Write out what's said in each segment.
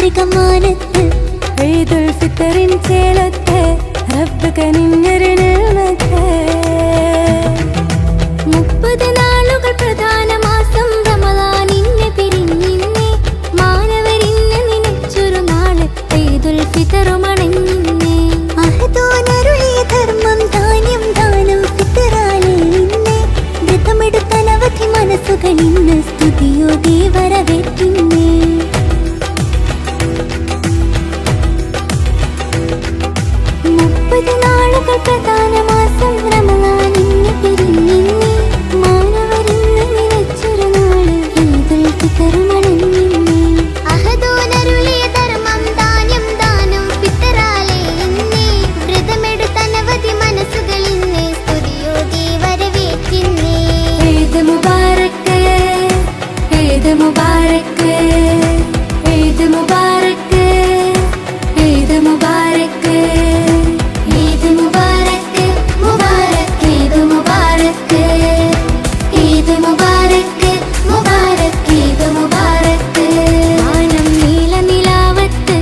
ചന്ദ്രികമാനത്ത് ഈദുൽ ഫിത്തറിൻ ചേലത്ത് റബ്ബ് കനിഞ്ഞൊരു നിഅമത്ത് 30 നാളുകൾ പ്രധാന മാസം റമളാനിന്നെ പിരിഞ്ഞിന്നെ മാനവരിന്നെ നിനച്ചൊരു നാള് ഈദുൽ ഫിത്തറുമണഞ്ഞിന്നെ അഹദോനരുളിയ ധർമ്മം ധാന്യം ദാനം ഫിത്തറാലേ ഇന്നെ വ്രതമെടുത്തനവധി മനസ്സുകളിന്ന് സ്തുതിയോടെ വരവേറ്റിന്നെ 30 നാളുകൾ പ്രധാന മാസം റമളാനിന്നെ പിരിഞ്ഞിന്നെ മാനവരിന്ന് നിനച്ചൊരു നാള് ഈദുൽ ഫിത്തറുമണഞ്ഞിന്നെ അഹദോനരുളിയ ധർമ്മം ധാന്യം ദാനം ഫിത്തറാലേ ഇന്നെ വ്രതമെടുത്തനവധി മനസ്സുകളിന്ന് സ്തുതിയോടെ വരവേറ്റിന്നെ ഈദ് മുബാറക് ഈദ് മുബാറക് ഈദ് മുബാറക് ഈദ് മുബാറക് ഈദ് മുബാറക് മുബാറക് ഈദ് മുബാറക് ഈദ് മുബാറക് മുബാറക് ഈദ് മുബാറക് മാനം നീല നിലാവത്ത്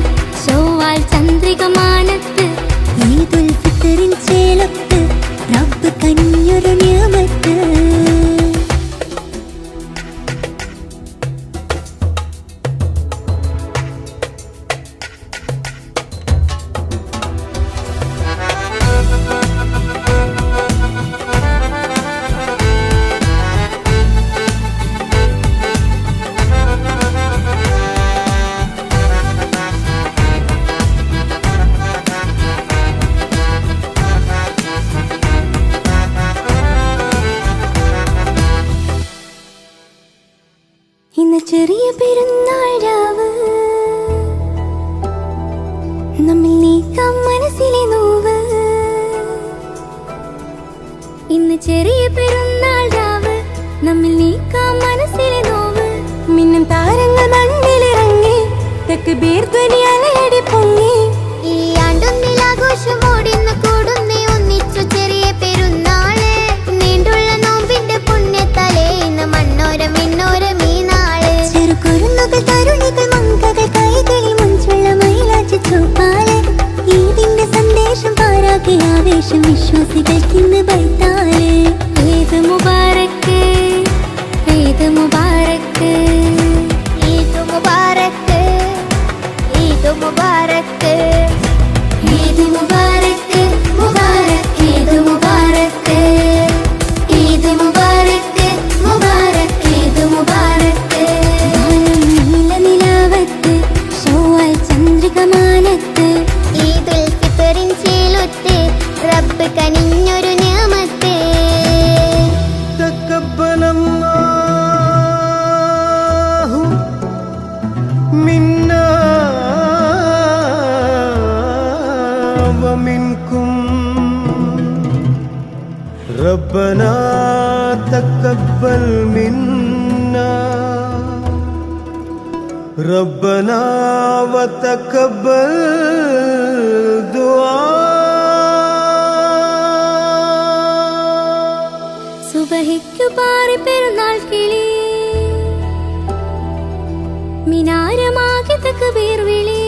ശൗവാൽ ചന്ദ്രികമാനത്ത് ഈദുൽ ഫിത്തറിൻ ചേലത്ത് റബ്ബ് കനിഞ്ഞൊരു നിഅമത്ത് ഇന്ന് ചെറിയ പെരുന്നാൾ രാവ് നമ്മിൽ നീക്കാം മനസ്സിലെ നോവ് ഇന്ന് ചെറിയ പെരുന്നാൾ രാവ് നമ്മിൽ നീക്കാം മനസ്സിലെ നോവ് മിന്നും താരങ്ങൾ മണ്ണിലിറങ്ങി തക്ബീർ ധ്വനി അലയടി പൊങ്ങി ഈ ആണ്ടൊന്നിൽ ആഘോഷമോടിന്ന് കൂടുന്നേ ഒന്നിച്ചു ചെറിയ പെരുന്നാള് നീണ്ടുള്ള നോമ്പിന്റെ പുണ്യത്തലേ ഇന്ന് മണ്ണോരം മിന്നോരം ചെറുകുരുന്നുകൾ തരുണികൾ മങ്കകൾ കൈകളിൽ മുഞ്ചുള്ള മൈലാഞ്ചി ചൂപ്പാല് ഈദിന്റെ സന്ദേശം പാരാകെ ആവേശം വിശ്വാസികൾക്കിന്ന് ബൈത്താല് ഈദ് മുബാറക് ഈദ് മുബാറക് ഈദ് മുബാറക് ഈദ് മുബാറക് ഈദ് മുബാറക് മുബാറക് ഈദ് മുബാറക് ഈദ് മുബാറക് മുബാറക് ഈദ് മുബാറക് ശൗവാൽ ചന്ദ്രികമാനത്ത് ഈദുൽ ഫിത്തറിൻ ചേലത്ത് റബ്ബ് കനിഞ്ഞൊരു നിഅമത്ത് തഖബ്ബലല്ലാഹു മിന്നാ വമിൻകും റബ്ബനാ തഖബ്ബൽ മിന്നാ ربنا وتقبل دعاء സുബഹിക്കു പാറി പെരുന്നാൾ കിളി മിനാരമാകെ തക്ബീർ വിളി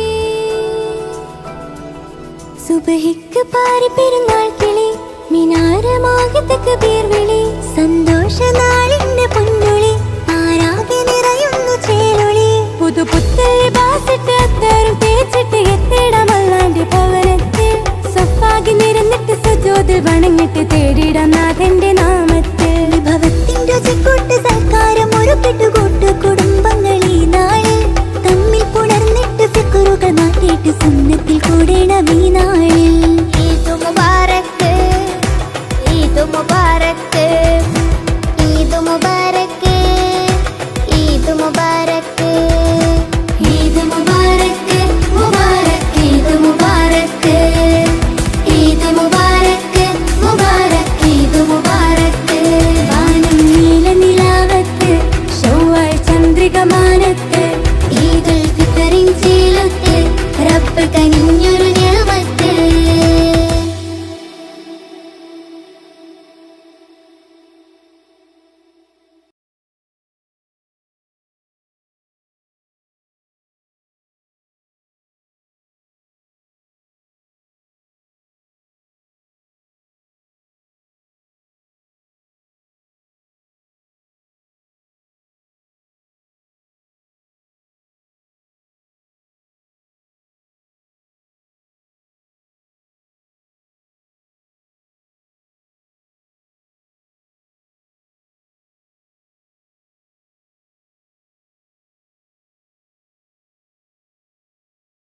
സുബഹിക്കു പാറി പെരുന്നാൾ കിളി മിനാരമാകെ തക്ബീർ വിളി സന്തോഷ നാളിന്റെ പൊന്നുളി ആരാകെ നിറയുന്നു ചേലൊളി പുതുപുത്തൽ ലിബാസിട്ട് അത്തറും തേച്ചിട്ട് എത്തിടാം അല്ലാന്റെ ഭവനത്തിൽ സഫാകി നിരന്നിട്ട് സുജൂദിൽ വണങ്ങിട്ട് തേടിടാം നാഥന്റെ നാമത്തിൽ വിഭവത്തിന്റെ രുചിക്കൂട്ട് സൽക്കാരം ഒരുക്കിട്ട് കൂട്ടു കുടുംബങ്ങൾ ഈ നാളിൽ തമ്മിൽ പുണർന്നിട്ട് ഫിക്റുകൾ മാറ്റിയിട്ട് സുന്നത്തിൽ കൂടേണം ഈ നാളിൽ